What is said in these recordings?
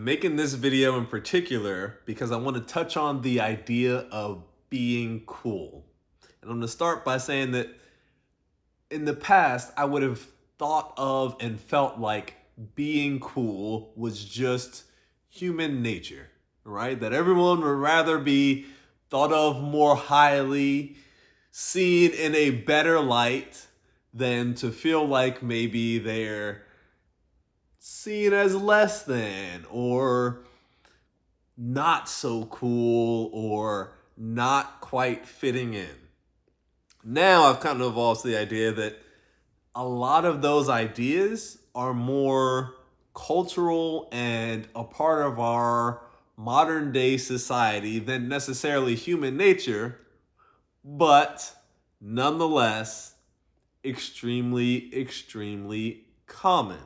Making this video in particular because I want to touch on the idea of being cool. And I'm going to start by saying that in the past, I would have thought of and felt like being cool was just human nature, right? That everyone would rather be thought of more highly, seen in a better light, than to feel like maybe they're seen as less than or not so cool or not quite fitting in. Now I've kind of evolved to the idea that a lot of those ideas are more cultural and a part of our modern day society than necessarily human nature, but nonetheless extremely common.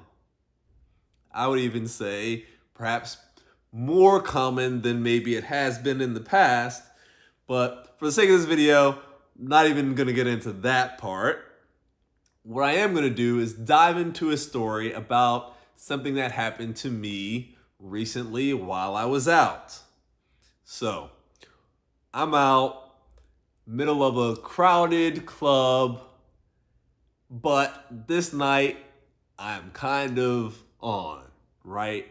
I would even say perhaps more common than maybe it has been in the past. But for the sake of this video, I'm not even going to get into that part. What I am going to do is dive into a story about something that happened to me recently while I was out. So, I'm out, middle of a crowded club, but this night I'm kind of on, right?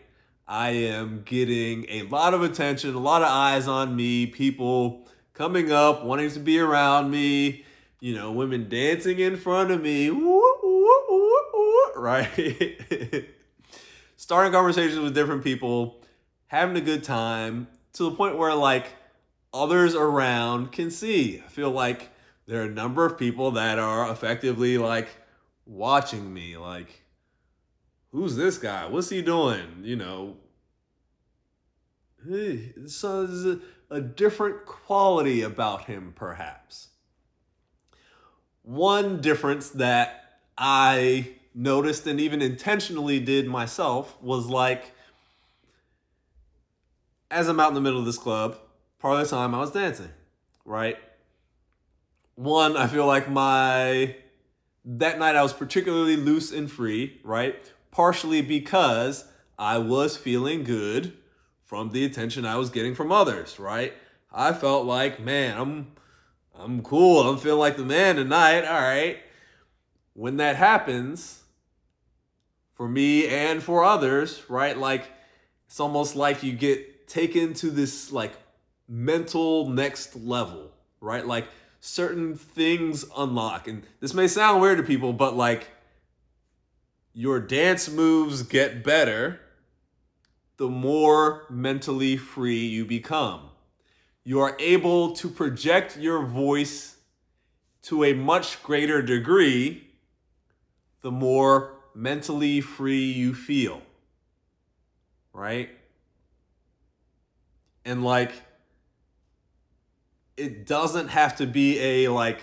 I am getting a lot of attention, a lot of eyes on me, people coming up, wanting to be around me, women dancing in front of me, right? Starting conversations with different people, having a good time to the point where like others around can see. I feel like there are a number of people that are effectively like watching me, like, who's this guy? What's he doing? So there's a different quality about him, perhaps. One difference that I noticed and even intentionally did myself was like, as I'm out in the middle of this club, part of the time I was dancing, right? One, I feel like that night I was particularly loose and free, right? Partially because I was feeling good from the attention I was getting from others, right? I felt like, man, I'm cool. I'm feeling like the man tonight. All right. When that happens, for me and for others, right? Like, it's almost like you get taken to this like mental next level, right? Like certain things unlock. And this may sound weird to people, but like your dance moves get better the more mentally free you become. You are able to project your voice to a much greater degree the more mentally free you feel, right? And like, it doesn't have to be a like,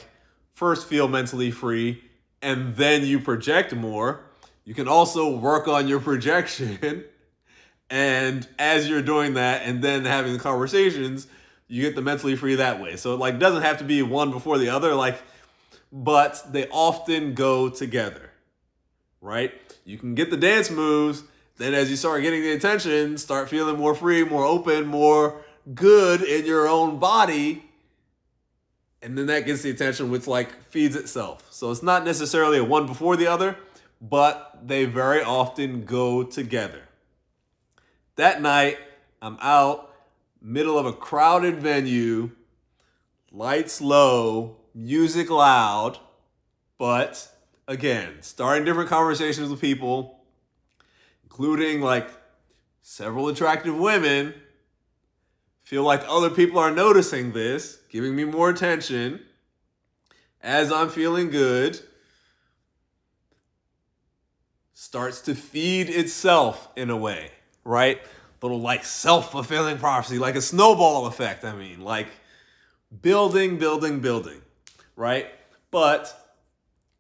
first feel mentally free and then you project more. You can also work on your projection. And as you're doing that and then having the conversations, you get the mentally free that way. So it like doesn't have to be one before the other, but they often go together, right? You can get the dance moves, then as you start getting the attention, start feeling more free, more open, more good in your own body. And then that gets the attention, which like feeds itself. So it's not necessarily a one before the other, but they very often go together. That night, I'm out, middle of a crowded venue, lights low, music loud, but again, starting different conversations with people, including like several attractive women. Feel like other people are noticing this, giving me more attention as I'm feeling good. Starts to feed itself in a way, right? Little like self-fulfilling prophecy, like a snowball effect. I mean, like building, right? But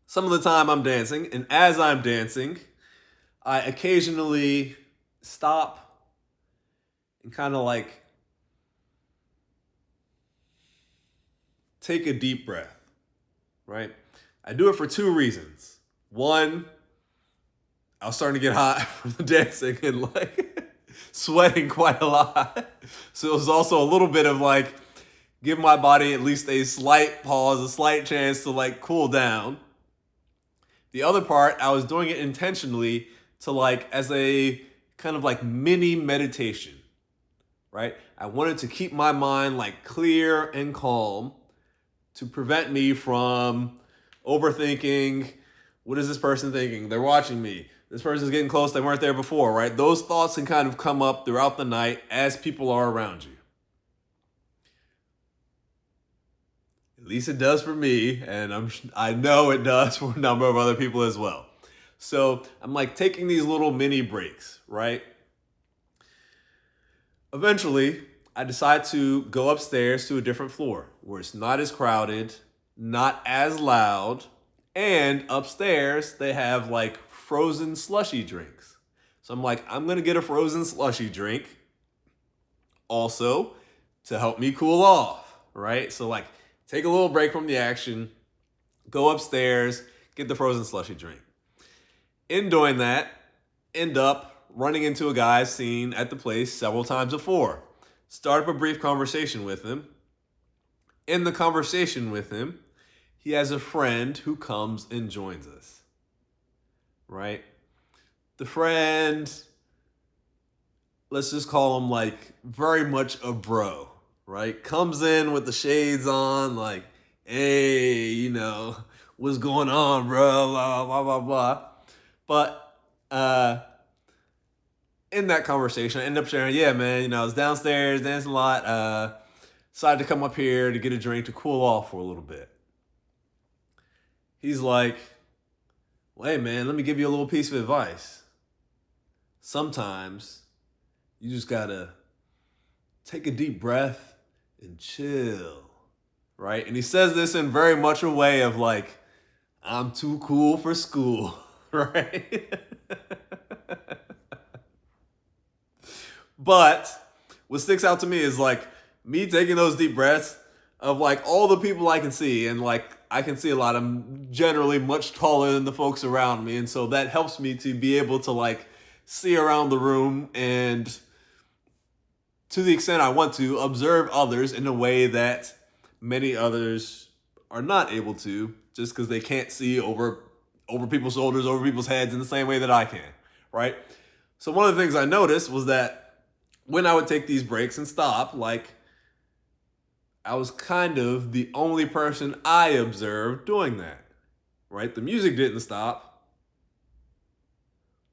some of the time I'm dancing, and as I'm dancing, I occasionally stop and kind of like take a deep breath, right? I do it for two reasons. One, I was starting to get hot from the dancing and like sweating quite a lot. So it was also a little bit of like, give my body at least a slight pause, a slight chance to like cool down. The other part, I was doing it intentionally to like, as a kind of like mini meditation, right? I wanted to keep my mind like clear and calm to prevent me from overthinking. What is this person thinking? They're watching me. This person's getting close. They weren't there before, right? Those thoughts can kind of come up throughout the night as people are around you. At least it does for me, and I know it does for a number of other people as well. So I'm like taking these little mini breaks, right? Eventually, I decide to go upstairs to a different floor where it's not as crowded, not as loud, and upstairs they have like frozen slushy drinks. So I'm like, I'm gonna get a frozen slushy drink also to help me cool off, right? So like, take a little break from the action, go upstairs, get the frozen slushy drink. In doing that, end up running into a guy I've seen at the place several times before. Start up a brief conversation with him. In the conversation with him, he has a friend who comes and joins us, right? The friend, let's just call him like very much a bro, right? Comes in with the shades on, like, hey, what's going on, bro? Blah, blah, blah, blah. But in that conversation, I end up sharing, yeah, man, I was downstairs dancing a lot. Decided to come up here to get a drink to cool off for a little bit. He's like, well, hey, man, let me give you a little piece of advice. Sometimes you just gotta take a deep breath and chill, right? And he says this in very much a way of like, I'm too cool for school, right? But what sticks out to me is like me taking those deep breaths of like all the people I can see, and like I can see a lot. I'm generally much taller than the folks around me, and so that helps me to be able to like see around the room and, to the extent I want to, observe others in a way that many others are not able to, just because they can't see over people's shoulders, over people's heads in the same way that I can, right? So one of the things I noticed was that when I would take these breaks and stop, like, I was kind of the only person I observed doing that, right? The music didn't stop,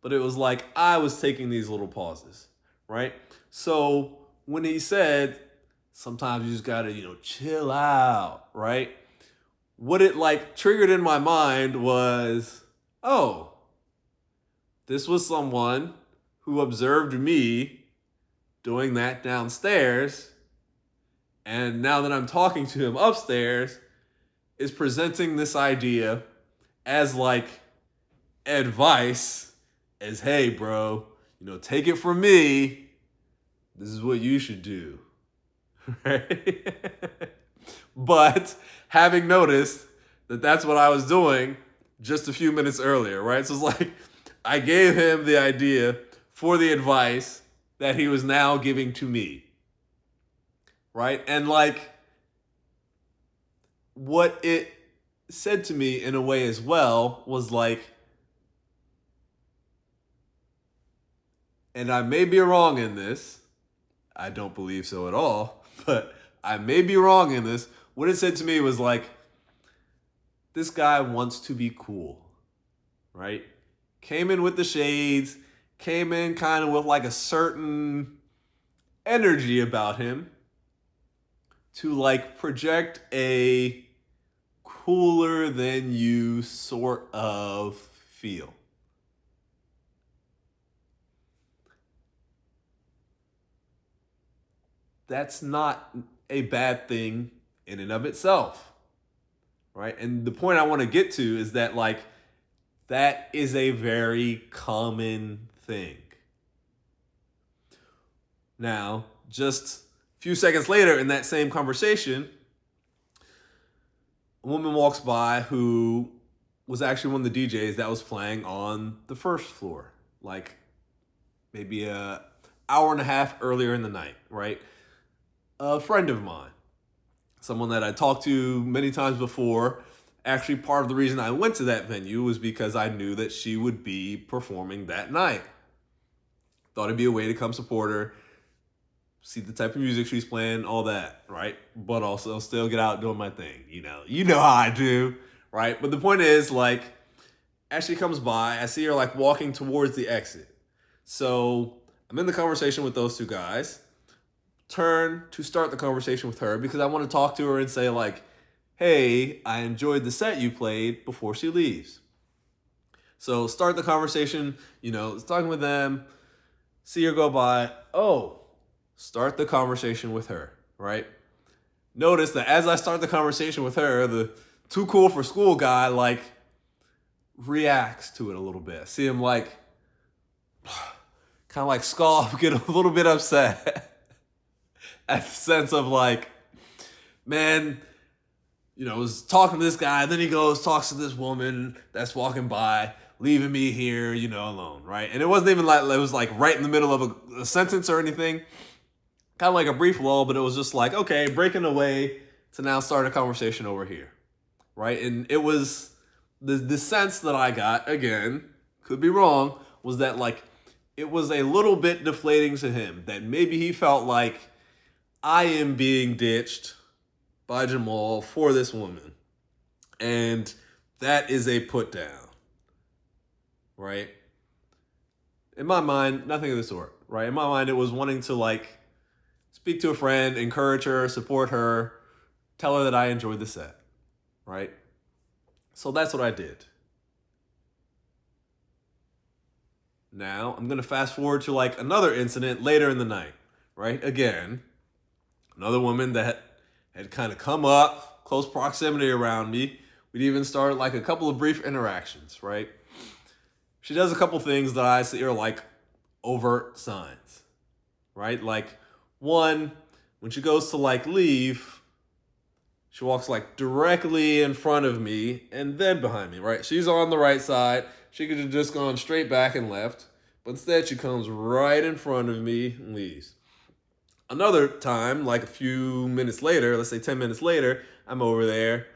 but it was like I was taking these little pauses, right? So when he said, sometimes you just gotta, chill out, right? What it like triggered in my mind was, oh, this was someone who observed me doing that downstairs, and now that I'm talking to him upstairs, is presenting this idea as like advice, as, hey, bro, take it from me, this is what you should do, right? But having noticed that that's what I was doing just a few minutes earlier, right? So it's like I gave him the idea for the advice that he was now giving to me, right? And like what it said to me in a way as well was like, and I may be wrong in this, I don't believe so at all, but I may be wrong in this. What it said to me was like, this guy wants to be cool, right? Came in with the shades, came in kind of with like a certain energy about him to like project a cooler than you sort of feel. That's not a bad thing in and of itself, right? And the point I want to get to is that like that is a very common thing. Now, just a few seconds later in that same conversation, a woman walks by who was actually one of the DJs that was playing on the first floor, like maybe hour and a half earlier in the night, right? A friend of mine, someone that I talked to many times before. Actually, part of the reason I went to that venue was because I knew that she would be performing that night. Thought it'd be a way to come support her, see the type of music she's playing, all that, right? But also still get out doing my thing, You know how I do, right? But the point is, like, as she comes by, I see her like walking towards the exit. So I'm in the conversation with those two guys. Turn to start the conversation with her because I want to talk to her and say, like, hey, I enjoyed the set you played, before she leaves. So start the conversation, talking with them, see her go by. Oh, start the conversation with her, right? Notice that as I start the conversation with her, the too cool for school guy, like, reacts to it a little bit. See him, like, kind of like scoff, get a little bit upset at the sense of, like, man, was talking to this guy, then he goes, talks to this woman that's walking by, leaving me here, alone, right? And it wasn't even like, it was like right in the middle of a sentence or anything. Kind of like a brief lull, but it was just like, okay, breaking away to now start a conversation over here, right? And it was the sense that I got, again, could be wrong, was that, like, it was a little bit deflating to him, that maybe he felt like, I am being ditched by Jamal for this woman. And that is a put down, right? In my mind, nothing of the sort, right? In my mind, it was wanting to, like, speak to a friend, encourage her, support her, tell her that I enjoyed the set, right? So that's what I did. Now, I'm going to fast forward to, like, another incident later in the night, right? Again, another woman that had kind of come up, close proximity around me. We'd even started, like, a couple of brief interactions, right? She does a couple things that I see are, like, overt signs, right? Like, one, when she goes to, like, leave, she walks, like, directly in front of me and then behind me, right? She's on the right side. She could have just gone straight back and left. But instead, she comes right in front of me and leaves. Another time, like a few minutes later, let's say 10 minutes later, I'm over there.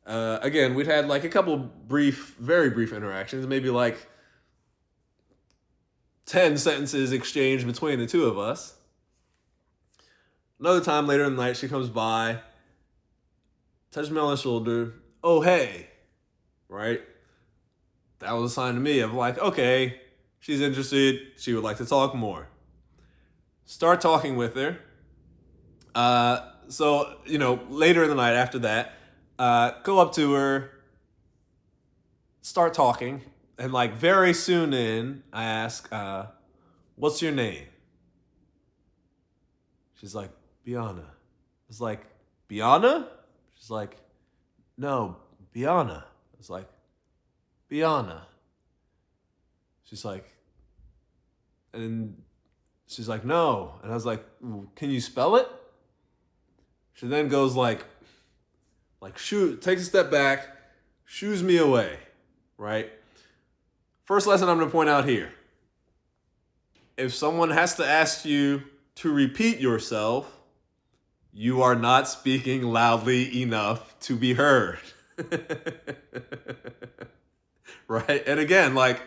Again, we'd had, like, a couple brief, very brief interactions, maybe like 10 sentences exchanged between the two of us. Another time later in the night, she comes by, touches me on the shoulder. Oh, hey, right? That was a sign to me of, like, okay, she's interested. She would like to talk more. Start talking with her. So, later in the night after that, go up to her, start talking, and, like, very soon in, I ask, what's your name? She's like, Biana. It's like, Biana? She's like, no, Biana. It's like, Biana. She's like, and she's like, no. And I was like, can you spell it? She then goes like, takes a step back, shoos me away, right? First lesson I'm going to point out here. If someone has to ask you to repeat yourself, you are not speaking loudly enough to be heard. Right? And again, like,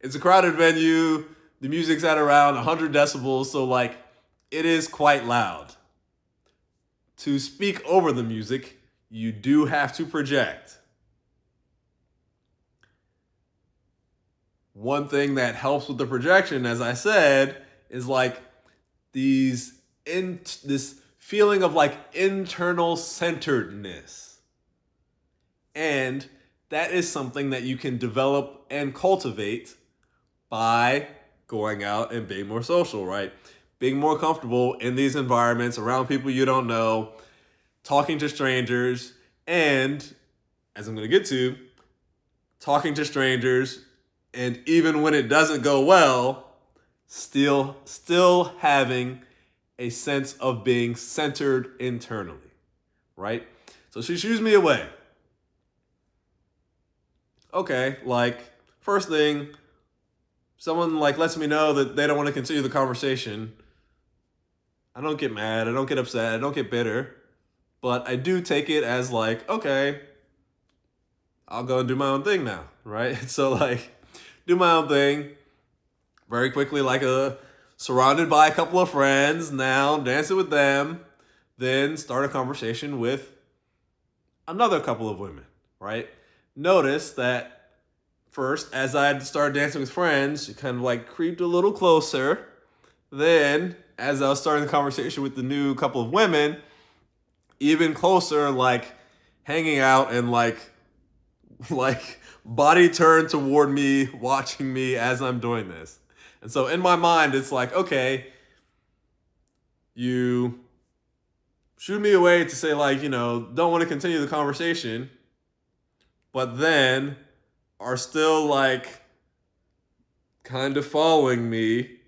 it's a crowded venue. The music's at around 100 decibels, so, like, it is quite loud. To speak over the music, you do have to project. One thing that helps with the projection, as I said, is, like, this feeling of, like, internal centeredness. And that is something that you can develop and cultivate by going out and being more social, right? Being more comfortable in these environments, around people you don't know, talking to strangers, and, as I'm going to get to, talking to strangers, and even when it doesn't go well, still having a sense of being centered internally, right? So she shoos me away. Okay, like, first thing, someone like lets me know that they don't want to continue the conversation, I don't get mad, I don't get upset, I don't get bitter, but I do take it as like, okay, I'll go and do my own thing now, right? So like, do my own thing very quickly, like surrounded by a couple of friends, now dancing with them, then start a conversation with another couple of women, right? Notice that first, as I started dancing with friends, it kind of like creeped a little closer. Then, as I was starting the conversation with the new couple of women, even closer, like hanging out and like body turned toward me, watching me as I'm doing this. And so in my mind, it's like, okay, you shoot me away to say like, don't want to continue the conversation, but then are still like kind of following me,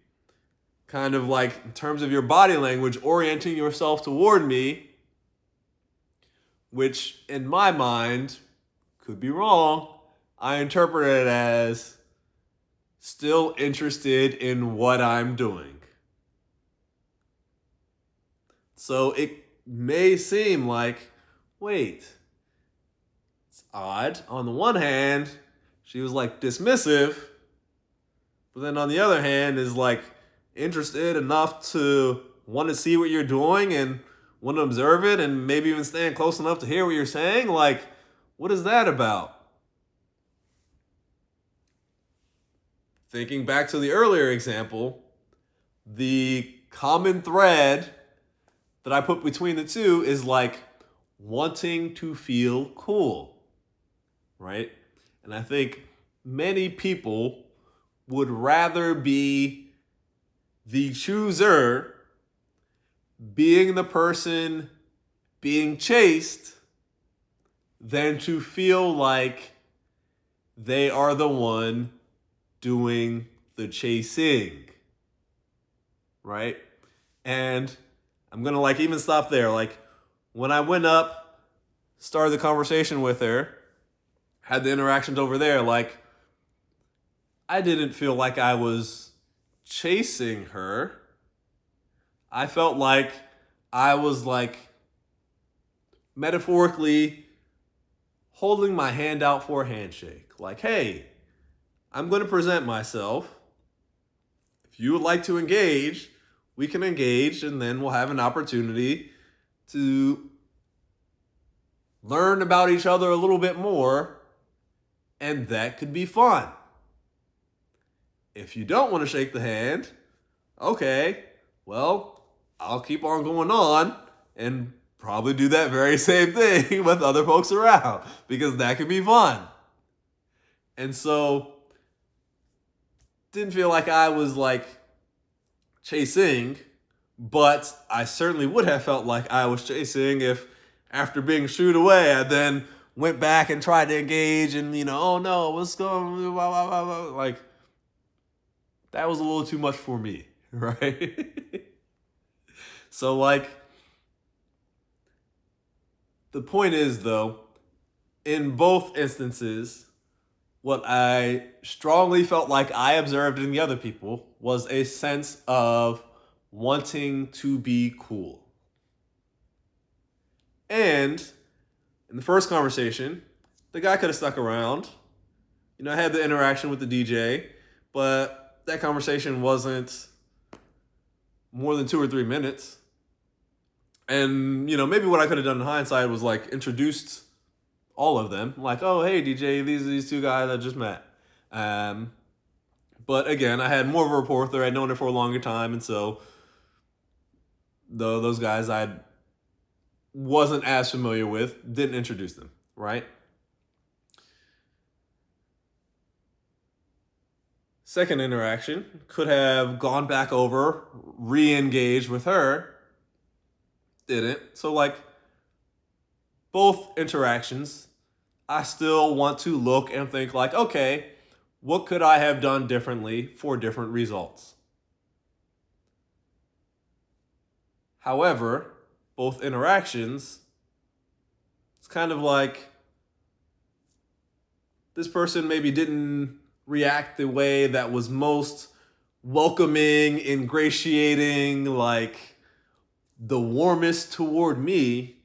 kind of like in terms of your body language, orienting yourself toward me, which in my mind could be wrong. I interpret it as still interested in what I'm doing. So it may seem like, wait, it's odd. On the one hand, she was like dismissive, but then on the other hand is like interested enough to want to see what you're doing and want to observe it and maybe even stand close enough to hear what you're saying. Like, what is that about? Thinking back to the earlier example, the common thread that I put between the two is like wanting to feel cool, right? And I think many people would rather be the chooser, being the person being chased, than to feel like they are the one doing the chasing, right? And I'm gonna like even stop there. Like when I went up, started the conversation with her, had the interactions over there, like I didn't feel like I was chasing her. I felt like I was like metaphorically holding my hand out for a handshake. Like, hey, I'm going to present myself. If you would like to engage, we can engage, and then we'll have an opportunity to learn about each other a little bit more, and that could be fun. If you don't want to shake the hand, okay, well, I'll keep on going on and probably do that very same thing with other folks around because that could be fun. And so, didn't feel like I was like chasing, but I certainly would have felt like I was chasing if after being shooed away, I then went back and tried to engage and, oh no, what's going on? Like, that was a little too much for me, right? So, like, the point is, though, in both instances, what I strongly felt like I observed in the other people was a sense of wanting to be cool. And in the first conversation, the guy could have stuck around. I had the interaction with the DJ, but that conversation wasn't more than 2 or 3 minutes. And, maybe what I could have done in hindsight was like introduced all of them. Like, oh, hey, DJ, these are these two guys I just met. But again, I had more of a rapport with her. I'd known her for a longer time. And so those guys I wasn't as familiar with, didn't introduce them, right? Second interaction, could have gone back over, re-engaged with her. Didn't. So like both interactions, I still want to look and think like, okay, what could I have done differently for different results? However, both interactions, it's kind of like this person maybe didn't react the way that was most welcoming, ingratiating, like the warmest toward me,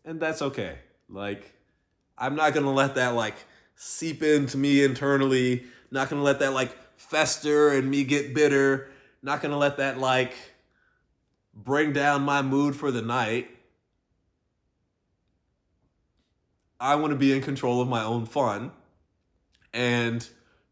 and that's okay. Like, I'm not gonna let that like seep into me internally. Not gonna let that like fester and me get bitter. Not gonna let that like bring down my mood for the night. I want to be in control of my own fun. And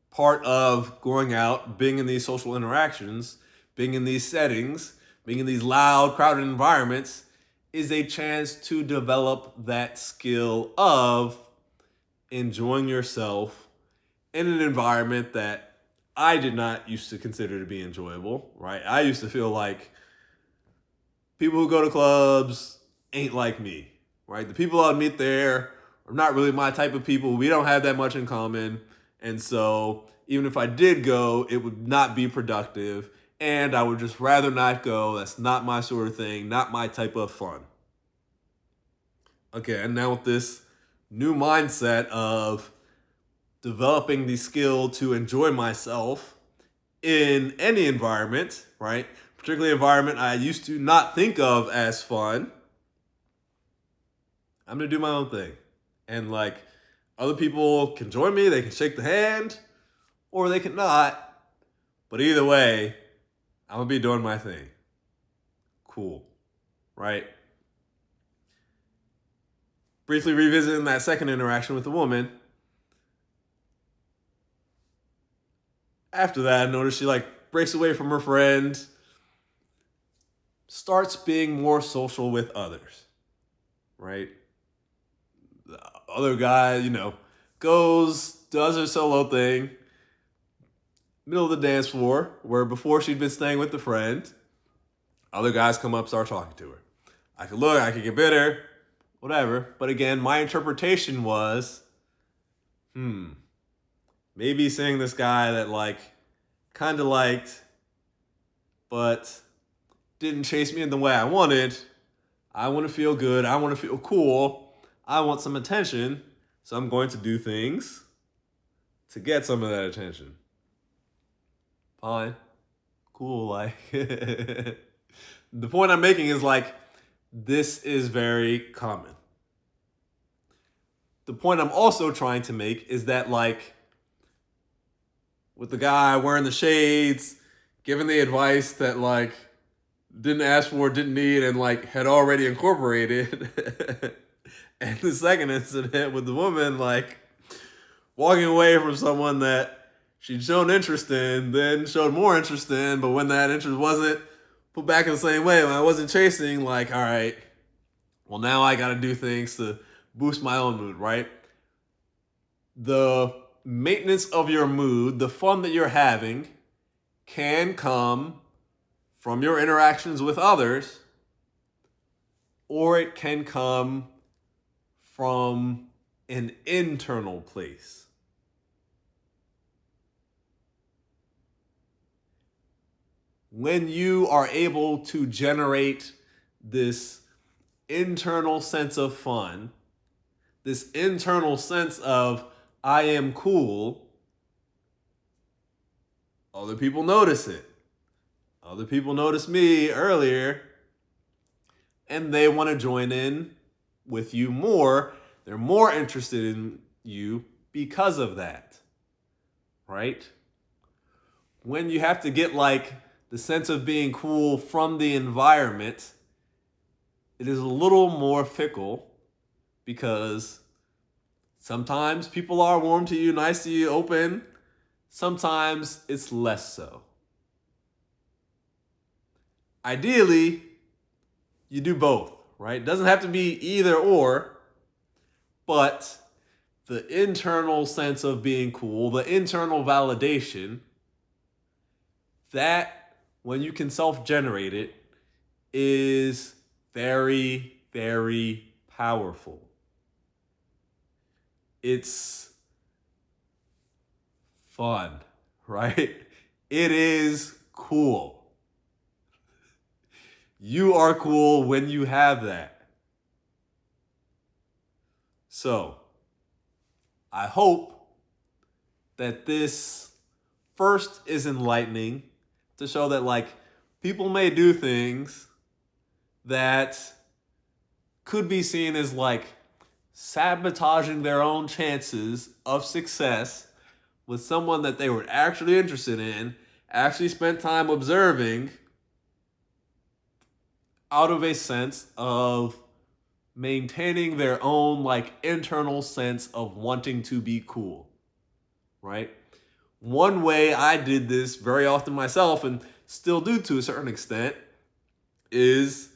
part of going out, being in these social interactions, being in these settings, being in these loud, crowded environments is a chance to develop that skill of enjoying yourself in an environment that I did not used to consider to be enjoyable, right? I used to feel like people who go to clubs ain't like me, right? The people I meet there are not really my type of people. We don't have that much in common. And so even if I did go, it would not be productive. And I would just rather not go. That's not my sort of thing, not my type of fun. Okay, and now with this new mindset of developing the skill to enjoy myself in any environment, right? Particularly environment I used to not think of as fun, I'm gonna do my own thing. And like other people can join me, they can shake the hand, or they can not. But either way, I'm gonna be doing my thing. Cool. Right? Briefly revisiting that second interaction with the woman. After that, I noticed she like breaks away from her friend, starts being more social with others. Right? The other guy, goes, does her solo thing, middle of the dance floor, where before she'd been staying with the friend, other guys come up, start talking to her. I could look, I could get bitter, whatever. But again, my interpretation was, maybe seeing this guy that like kind of liked, but didn't chase me in the way I wanted. I want to feel good. I want to feel cool. I want some attention. So I'm going to do things to get some of that attention. Fine. Cool. Like, the point I'm making is like, this is very common. The point I'm also trying to make is that like, with the guy wearing the shades, giving the advice that like didn't ask for, didn't need, and like had already incorporated. And the second incident with the woman like walking away from someone that she'd shown interest in, then showed more interest in, but when that interest wasn't put back in the same way, when I wasn't chasing, like, all right, well now I gotta do things to boost my own mood, right? The maintenance of your mood, the fun that you're having, can come from your interactions with others, or it can come from an internal place. When you are able to generate this internal sense of fun, this internal sense of I am cool, other people notice it. Other people noticed me earlier, and they want to join in with you more. They're more interested in you because of that, right? When you have to get like the sense of being cool from the environment, it is a little more fickle because sometimes people are warm to you, nice to you, open. Sometimes it's less so. Ideally, you do both, right? It doesn't have to be either or, but the internal sense of being cool, the internal validation, that when you can self-generate it is very, very powerful. It's fun, right? It is cool. You are cool when you have that. So, I hope that this first is enlightening to show that like people may do things that could be seen as like sabotaging their own chances of success with someone that they were actually interested in, actually spent time observing out of a sense of maintaining their own like internal sense of wanting to be cool, right? One way I did this very often myself and still do to a certain extent is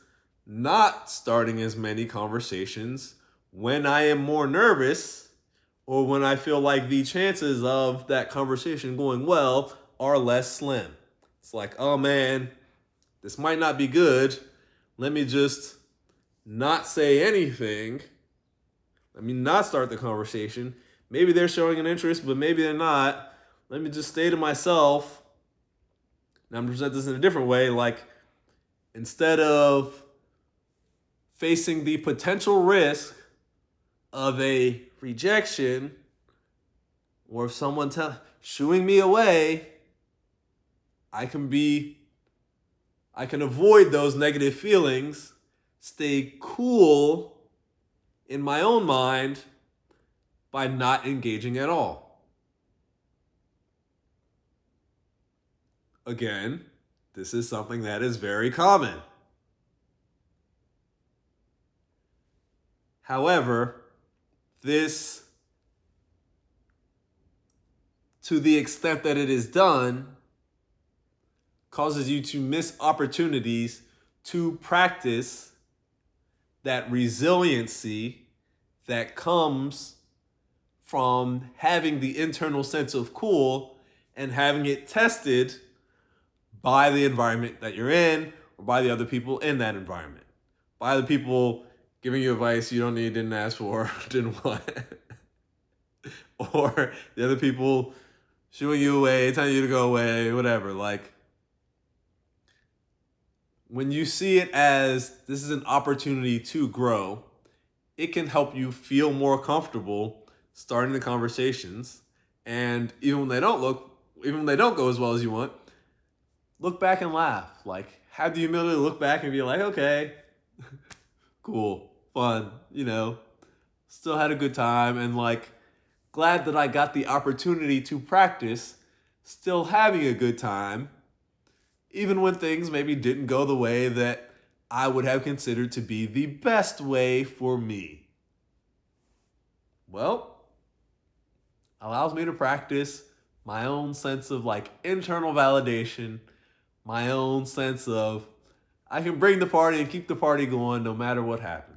not starting as many conversations when I am more nervous or when I feel like the chances of that conversation going well are less slim. It's like, oh man, this might not be good. Let me just not say anything. Let me not start the conversation. Maybe they're showing an interest, but maybe they're not. Let me just stay to myself. Now I'm going to present this in a different way. Like, instead of facing the potential risk of a rejection or if someone shooing me away, I can avoid those negative feelings, stay cool in my own mind by not engaging at all. Again, this is something that is very common. However, this, to the extent that it is done, causes you to miss opportunities to practice that resiliency that comes from having the internal sense of cool and having it tested by the environment that you're in or by the other people in that environment. By the people giving you advice you don't need, didn't ask for, didn't want. Or the other people shooing you away, telling you to go away, whatever. Like, when you see it as this is an opportunity to grow, it can help you feel more comfortable starting the conversations. And even when they don't go as well as you want, look back and laugh. Like, have the humility to look back and be like, okay, cool, fun, still had a good time, and like, glad that I got the opportunity to practice still having a good time, even when things maybe didn't go the way that I would have considered to be the best way for me. Well, allows me to practice my own sense of like internal validation, my own sense of I can bring the party and keep the party going no matter what happens.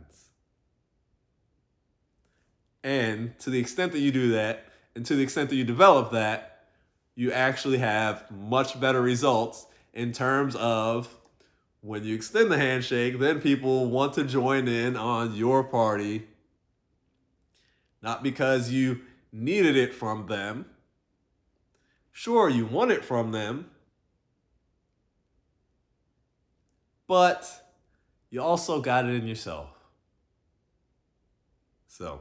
And to the extent that you do that, and to the extent that you develop that, you actually have much better results in terms of when you extend the handshake, then people want to join in on your party, not because you needed it from them. Sure, you want it from them, but you also got it in yourself. So,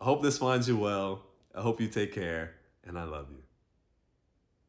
I hope this finds you well. I hope you take care, and I love you.